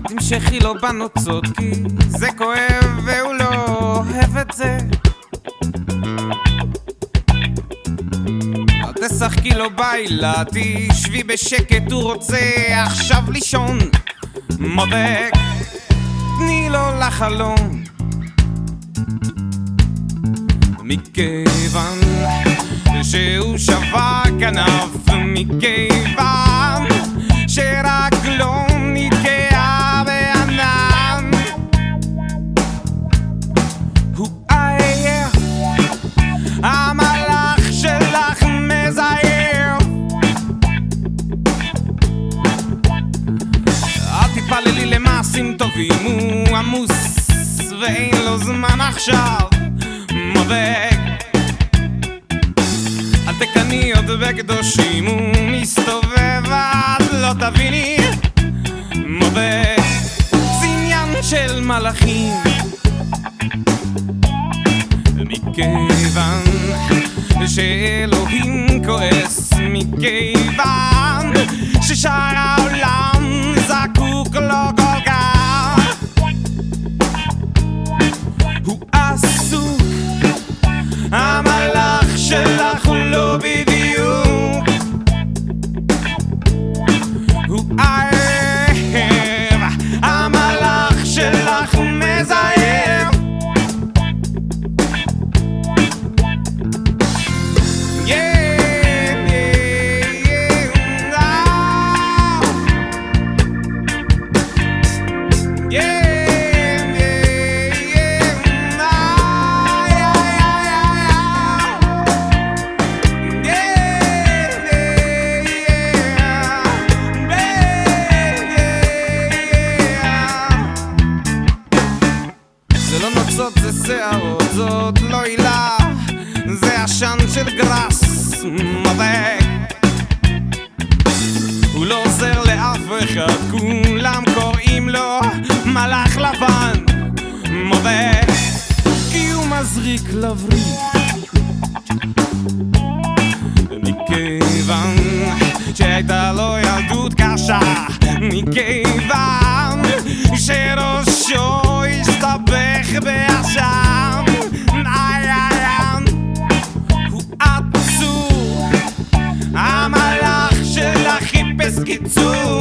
תמשכי לו בנוצות כי זה כואב והוא לא אוהב את זה. אל תשחקי לו בעילה, תשבי בשקט, הוא רוצה עכשיו לישון. מודק, תני לו לחלום, מכיוון שהוא שבר כנף, מכיוון שרק לא נתקע בענן. הוא עייף, המלאך שלך מזייף. אל תתפללי למעשים טובים, הוא עמוס ואין לו זמן עכשיו. מודק, אל תקני עוד בקדושים, הוא מסתובב עד לא תביני. מודק, זה עניין של מלאכים, מכיוון שאלוהים כועס, מכיוון ששאר העולם זקוק לו כל כך. הוא עסוק, המלאך שלך הוא לא בדיוק. הוא עייב, המלאך שלך הוא מזייף. זה שערות, זאת לא עילה, זה עשן של גרס. מודק, הוא לא עוזר לאף אחד, כולם קוראים לו מלאך לבן. מודק, כי הוא מזריק לבריק, מכיוון שהייתה לו ילדות קשה, מכיוון שראשו הסתבך בעשן. הוא עצור, המלאך שלך חיפש קיצור.